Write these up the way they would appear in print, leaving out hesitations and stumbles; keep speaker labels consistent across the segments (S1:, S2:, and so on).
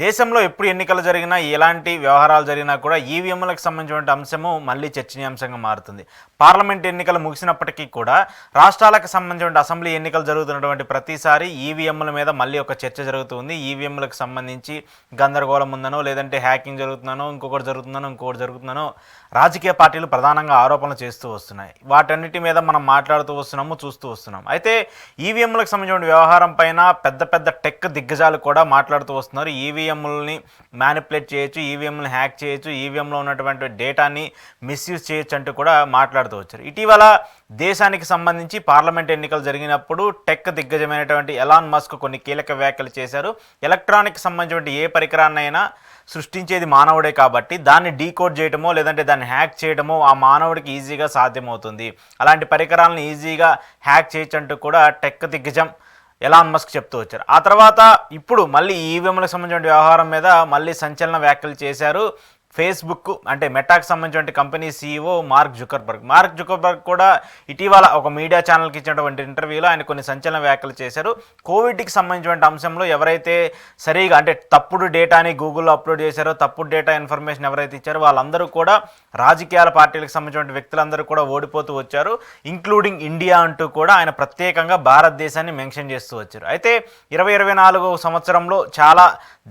S1: దేశంలో ఎప్పుడు ఎన్నికలు జరిగినా ఎలాంటి వ్యవహారాలు జరిగినా కూడా ఈవీఎంలకు సంబంధించిన అంశము మళ్ళీ చర్చనీయాంశంగా మారుతుంది. పార్లమెంట్ ఎన్నికలు ముగిసినప్పటికీ కూడా రాష్ట్రాలకు సంబంధించిన అసెంబ్లీ ఎన్నికలు జరుగుతున్నటువంటి ప్రతిసారి ఈవీఎంల మీద మళ్ళీ ఒక చర్చ జరుగుతుంది. ఈవీఎంలకు సంబంధించి గందరగోళం ఉందనో, లేదంటే హ్యాకింగ్ జరుగుతుందనో, ఇంకొకటి జరుగుతుందనో రాజకీయ పార్టీలు ప్రధానంగా ఆరోపణలు చేస్తూ వస్తున్నాయి. వాటన్నిటి మీద మనం మాట్లాడుతూ వస్తున్నాము, చూస్తూ వస్తున్నాం. అయితే ఈవీఎంలకు సంబంధించిన వ్యవహారం పైన పెద్ద పెద్ద టెక్ దిగ్గజాలు కూడా మాట్లాడుతూ వస్తున్నారు. ఈవీఎంలని మ్యానిపులేట్ చేయొచ్చు, ఈవీఎంలను హ్యాక్ చేయొచ్చు, ఈవీఎంలో ఉన్నటువంటి డేటాని మిస్యూజ్ చేయొచ్చు అంటూ కూడా మాట్లాడుతూ వచ్చారు. ఇటీవల దేశానికి సంబంధించి పార్లమెంట్ ఎన్నికలు జరిగినప్పుడు టెక్ దిగ్గజమైనటువంటి ఎలాన్ మస్క్ కొన్ని కీలక వ్యాఖ్యలు చేశారు. ఎలక్ట్రానిక్ సంబంధించిన ఏ పరికరాన్నైనా సృష్టించేది మానవుడే కాబట్టి దాన్ని డీకోడ్ చేయడమో లేదంటే దాన్ని హ్యాక్ చేయడమో ఆ మానవుడికి ఈజీగా సాధ్యమవుతుంది. అలాంటి పరికరాలను ఈజీగా హ్యాక్ చేయొచ్చు అంటూ కూడా టెక్ దిగ్గజం ఎలాన్ మస్క్ చెప్తూ వచ్చారు. ఆ తర్వాత ఇప్పుడు మళ్ళీ ఈవీఎంలకు సంబంధించిన వ్యవహారం మీద మళ్ళీ సంచలన వ్యాఖ్యలు చేశారు ఫేస్బుక్ అంటే మెటాకు సంబంధించిన కంపెనీ సీఈఓ మార్క్ జుకర్బర్గ్ కూడా ఇటీవల ఒక మీడియా ఛానల్కి ఇచ్చినటువంటి ఇంటర్వ్యూలో ఆయన కొన్ని సంచలన వ్యాఖ్యలు చేశారు. కోవిడ్కి సంబంధించిన అంశంలో ఎవరైతే సరిగా అంటే తప్పుడు డేటాని గూగుల్లో అప్లోడ్ చేశారో, తప్పుడు డేటా ఇన్ఫర్మేషన్ ఎవరైతే ఇచ్చారో వాళ్ళందరూ కూడా రాజకీయాల పార్టీలకు సంబంధించిన వ్యక్తులందరూ కూడా ఓడిపోతూ వచ్చారు, ఇంక్లూడింగ్ ఇండియా అంటూ కూడా ఆయన ప్రత్యేకంగా భారతదేశాన్ని మెన్షన్ చేస్తూ వచ్చారు. అయితే 2024 సంవత్సరంలో చాలా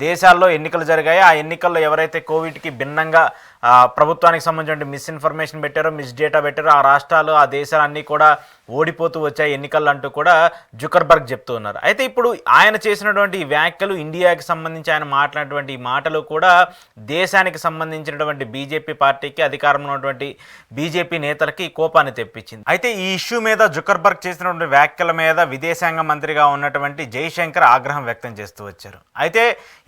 S1: దేశాల్లో ఎన్నికలు జరిగాయి. ఆ ఎన్నికల్లో ఎవరైతే కోవిడ్కి భిన్నంగా ప్రభుత్వానికి సంబంధించిన మిస్ఇన్ఫర్మేషన్ పెట్టారో, మిస్ డేటా పెట్టారో ఆ రాష్ట్రాలు, ఆ దేశాలన్నీ కూడా ఓడిపోతూ వచ్చాయి ఎన్నికలు అంటూ కూడా జుకర్బర్గ్ చెప్తూ ఉన్నారు. అయితే ఇప్పుడు ఆయన చేసినటువంటి ఈ వ్యాఖ్యలు, ఇండియాకి సంబంధించి ఆయన మాట్లాడినటువంటి ఈ మాటలు కూడా దేశానికి సంబంధించినటువంటి బీజేపీ పార్టీకి, అధికారంలో ఉన్నటువంటి బీజేపీ నేతలకి కోపాన్ని తెప్పించింది. అయితే ఈ ఇష్యూ మీద జుకర్బర్గ్ చేసినటువంటి వ్యాఖ్యల మీద విదేశాంగ మంత్రిగా ఉన్నటువంటి జైశంకర్ ఆగ్రహం వ్యక్తం చేస్తూ వచ్చారు. అయితే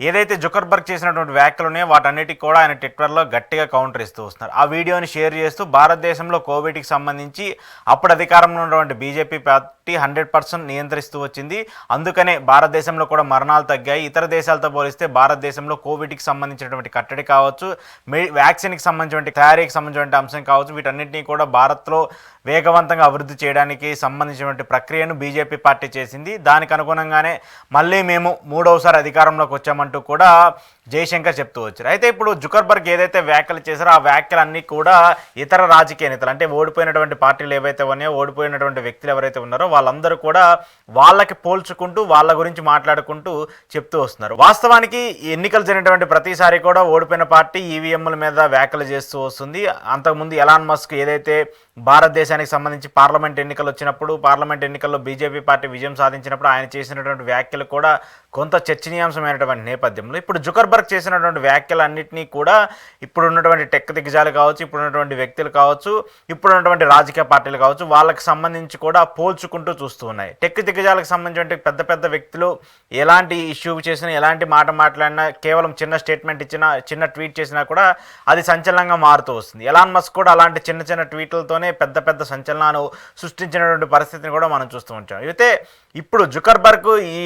S1: ఏదైతే జుకర్బర్గ్ చేసినటువంటి వ్యాఖ్యలు ఉన్నాయో వాటన్నిటికీ కూడా ఆయన ట్విట్టర్లో గట్టిగా కౌంటర్ ఇస్తూ వస్తున్నారు. ఆ వీడియోని షేర్ చేస్తూ భారతదేశంలో కోవిడ్కి సంబంధించి అప్పుడు అధికారంలో ఉన్నటువంటి బీజేపీ పార్టీ 100% నియంత్రిస్తూ వచ్చింది. అందుకనే భారతదేశంలో కూడా మరణాలు తగ్గాయి. ఇతర దేశాలతో పోలిస్తే భారతదేశంలో కోవిడ్కి సంబంధించినటువంటి కట్టడి కావచ్చు, వ్యాక్సిన్కి సంబంధించిన తయారీకి సంబంధించిన అంశం కావచ్చు, వీటన్నింటినీ కూడా భారత్లో వేగవంతంగా అభివృద్ధి చేయడానికి సంబంధించినటువంటి ప్రక్రియను బీజేపీ పార్టీ చేసింది. దానికి అనుగుణంగానే మళ్ళీ మేము మూడవసారి అధికారంలోకి వచ్చామంటూ కూడా జైశంకర్ చెప్తూ వచ్చారు. అయితే ఇప్పుడు జుకర్బర్గ్ ఏదైతే వ్యాఖ్యలు చేశారో ఆ వ్యాఖ్యలన్నీ కూడా ఇతర రాజకీయ నేతలు అంటే ఓడిపోయినటువంటి పార్టీలు ఏవైతే ఉన్నాయో, ఓడిపోయినటువంటి వ్యక్తులు ఎవరైతే ఉన్నారో వాళ్ళందరూ కూడా వాళ్ళకి పోల్చుకుంటూ వాళ్ళ గురించి మాట్లాడుకుంటూ చెప్తూ వస్తున్నారు. వాస్తవానికి ఎన్నికలు జరిగినటువంటి ప్రతిసారి కూడా ఓడిపోయిన పార్టీ ఈవీఎంల మీద వ్యాఖ్యలు చేస్తూ వస్తుంది. అంతకుముందు ఎలాన్ మస్క్ ఏదైతే భారతదేశానికి సంబంధించి పార్లమెంట్ ఎన్నికలు వచ్చినప్పుడు, పార్లమెంట్ ఎన్నికల్లో బీజేపీ పార్టీ విజయం సాధించినప్పుడు ఆయన చేసినటువంటి వ్యాఖ్యలు కూడా కొంత చర్చనీయాంశమైనటువంటి నేపథ్యంలో ఇప్పుడు జుకర్బర్గ్ చేసినటువంటి వ్యాఖ్యలన్నింటినీ కూడా ఇప్పుడున్నటువంటి టెక్ దిగ్గజాలు కావచ్చు, ఇప్పుడున్నటువంటి వ్యక్తులు కావచ్చు, ఇప్పుడున్నటువంటి రాజకీయ పార్టీలు కావచ్చు, వాళ్ళకి సంబంధించి కూడా పోల్చుకుంటూ చూస్తూ ఉన్నాయి. టెక్ దిగ్గజాలకు సంబంధించిన పెద్ద పెద్ద వ్యక్తులు ఎలాంటి ఇష్యూ చేసినా, ఎలాంటి మాట మాట్లాడినా, కేవలం చిన్న స్టేట్మెంట్ ఇచ్చినా, చిన్న ట్వీట్ చేసినా కూడా అది సంచలనంగా మారుతూ వస్తుంది. ఎలాన్ మస్క్ కూడా అలాంటి చిన్న చిన్న ట్వీట్లతోనే పెద్ద పెద్ద సంచలనాలు సృష్టించినటువంటి పరిస్థితిని కూడా మనం చూస్తూ ఉంటాం. అయితే ఇప్పుడు జుకర్బర్గ్ ఈ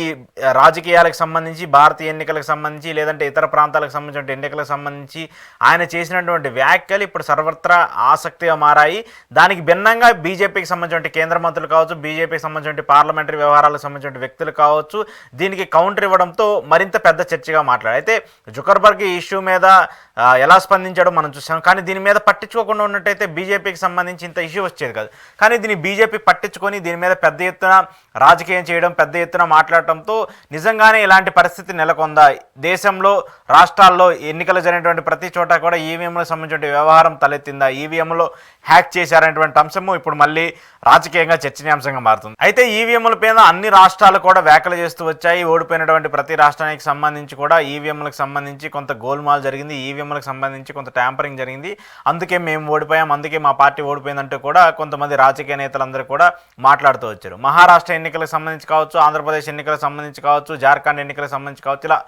S1: రాజకీయాలకు సంబంధించి, భారతీయ ఎన్నికలకు సంబంధించి, లేదంటే ఇతర ప్రాంతాలకు సంబంధించిన ఎన్నికలకు సంబంధించి ఆయన చేసినటువంటి వ్యాఖ్యలు ఇప్పుడు సర్వత్రా ఆసక్తిగా మారాయి. దానికి భిన్నంగా బీజేపీకి సంబంధించిన కేంద్ర మంత్రులు కావచ్చు, బీజేపీకి సంబంధించిన పార్లమెంటరీ వ్యవహారాలకు సంబంధించిన వ్యక్తులు కావచ్చు, దీనికి కౌంటర్ ఇవ్వడంతో మరింత పెద్ద చర్చగా మాట్లాడారు. అయితే జుకర్బర్గ్ ఈ ఇష్యూ మీద ఎలా స్పందించాడో మనం చూసాం. కానీ దీని మీద పట్టించుకోకుండా ఉన్నట్టయితే బీజేపీకి సంబంధించి ఇంత ఇష్యూ వచ్చేది కాదు. కానీ దీన్ని బీజేపీ పట్టించుకొని దీని మీద పెద్ద ఎత్తున రాజకీయం చేయడం, పెద్ద ఎత్తున మాట్లాడటంతో నిజంగానే ఇలాంటి పరిస్థితి నెలకొందా, దేశంలో రాష్ట్రాల్లో ఎన్నికలు జరిగినటువంటి ప్రతి చోట కూడా ఈవీఎంలకు సంబంధించిన వ్యవహారం తలెత్తిందా, ఈవీఎంలో హ్యాక్ చేశారనేటువంటి అంశము ఇప్పుడు మళ్ళీ రాజకీయంగా చర్చనీయాంశంగా మారుతుంది. అయితే ఈవీఎంల పైన అన్ని రాష్ట్రాలు కూడా వ్యాఖ్యలు చేస్తూ వచ్చాయి. ఓడిపోయినటువంటి ప్రతి రాష్ట్రానికి సంబంధించి కూడా ఈవీఎంలకు సంబంధించి కొంత గోల్మాల్ జరిగింది, ఈవీఎంలకు సంబంధించి కొంత ట్యాంపరింగ్ జరిగింది, అందుకే మేము ఓడిపోయాం, అందుకే మా పార్టీ ఓడిపోయిందంటూ కూడా కొంతమంది రాజకీయ నేతలందరూ కూడా మాట్లాడుతూ వచ్చారు. మహారాష్ట్ర ఎన్నికలకు సంబంధించి కావచ్చు, ఆంధ్రప్రదేశ్ ఎన్నికలకు సంబంధించి కావచ్చు, జార్ఖండ్ ఎన్నికలకు సంబంధించి కావచ్చు, ఇలా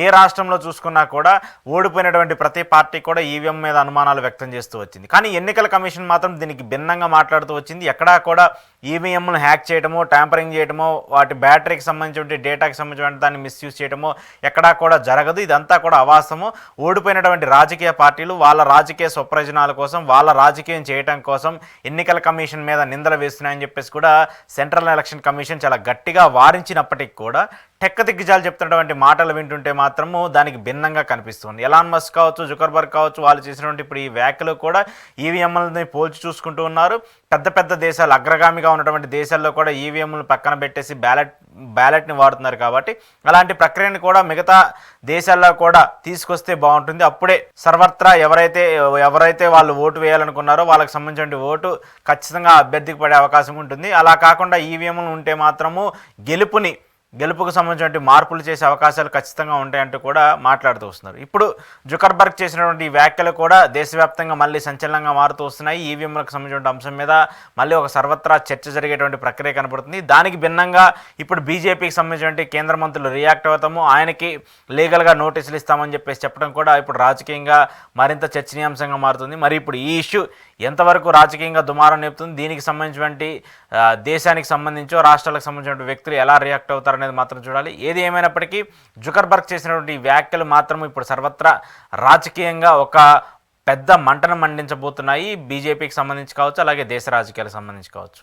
S1: ఏ రాష్ట్రంలో చూసుకున్నా కూడా ఓడిపోయినటువంటి ప్రతి పార్టీ కూడా ఈవీఎం మీద అనుమానాలు వ్యక్తం చేస్తూ వచ్చింది. కానీ ఎన్నికల కమిషన్ మాత్రం దీనికి భిన్నంగా మాట్లాడుతూ వచ్చింది. ఎక్కడా కూడా ఈవీఎంను హ్యాక్ చేయడమో, ట్యాంపరింగ్ చేయడమో, వాటి బ్యాటరీకి సంబంధించిన డేటాకి సంబంధించిన దాన్ని మిస్యూజ్ చేయడమో ఎక్కడా కూడా జరగదు. ఇదంతా కూడా అవాస్తవము. ఓడిపోయినటువంటి రాజకీయ పార్టీలు వాళ్ళ రాజకీయ స్వప్రయోజనాల కోసం, వాళ్ళ రాజకీయం చేయడం కోసం ఎన్నికల కమిషన్ మీద నిందలు వేస్తున్నాయని చెప్పేసి కూడా సెంట్రల్ ఎలక్షన్ కమిషన్ చాలా గట్టిగా వారించినప్పటికీ కూడా టెక్క దిగ్గజాలు చెప్తున్నటువంటి మాటలు వింటుంటే మాత్రము దానికి భిన్నంగా కనిపిస్తుంది. ఎలాన్ మస్క్ కావచ్చు, జుకర్బర్గ్ కావచ్చు, వాళ్ళు చేసినటువంటి ఇప్పుడు ఈ వ్యాఖ్యలు కూడా ఈవీఎంలని పోల్చి చూసుకుంటూ ఉన్నారు. పెద్ద పెద్ద దేశాలు, అగ్రగామిగా ఉన్నటువంటి దేశాల్లో కూడా ఈవీఎంలను పక్కన పెట్టేసి బ్యాలెట్ని వాడుతున్నారు. కాబట్టి అలాంటి ప్రక్రియను కూడా మిగతా దేశాల్లో కూడా తీసుకొస్తే బాగుంటుంది. అప్పుడే సర్వత్రా ఎవరైతే వాళ్ళు ఓటు వేయాలనుకున్నారో వాళ్ళకి సంబంధించిన ఓటు ఖచ్చితంగా అభ్యర్థికి పడే అవకాశం ఉంటుంది. అలా కాకుండా ఈవీఎంలు ఉంటే మాత్రము గెలుపుకు సంబంధించిన మార్పులు చేసే అవకాశాలు ఖచ్చితంగా ఉంటాయంటూ కూడా మాట్లాడుతూ వస్తున్నారు. ఇప్పుడు జుకర్బర్గ్ చేసినటువంటి వ్యాఖ్యలు కూడా దేశవ్యాప్తంగా మళ్ళీ సంచలనంగా మారుతూ వస్తున్నాయి. ఈవీఎంలకు సంబంధించిన అంశం మీద మళ్ళీ ఒక సర్వత్రా చర్చ జరిగేటువంటి ప్రక్రియ కనపడుతుంది. దానికి భిన్నంగా ఇప్పుడు బీజేపీకి సంబంధించిన కేంద్ర మంత్రులు రియాక్ట్ అవుతాము, ఆయనకి లీగల్గా నోటీసులు ఇస్తామని చెప్పడం కూడా ఇప్పుడు రాజకీయంగా మరింత చర్చనీయాంశంగా మారుతుంది. మరి ఇప్పుడు ఈ ఇష్యూ ఎంతవరకు రాజకీయంగా దుమారం నేపుతుంది, దీనికి సంబంధించినటువంటి దేశానికి సంబంధించో రాష్ట్రాలకు సంబంధించిన వ్యక్తులు ఎలా రియాక్ట్ అవుతారు అనేది మాత్రం చూడాలి. ఏది ఏమైనప్పటికీ జుకర్బర్గ్ చేసినటువంటి వ్యాఖ్యలు మాత్రం ఇప్పుడు సర్వత్రా రాజకీయంగా ఒక పెద్ద మంటను మండించబోతున్నాయి. బీజేపీకి సంబంధించి కావచ్చు, అలాగే దేశ రాజకీయాలకు సంబంధించి కావచ్చు.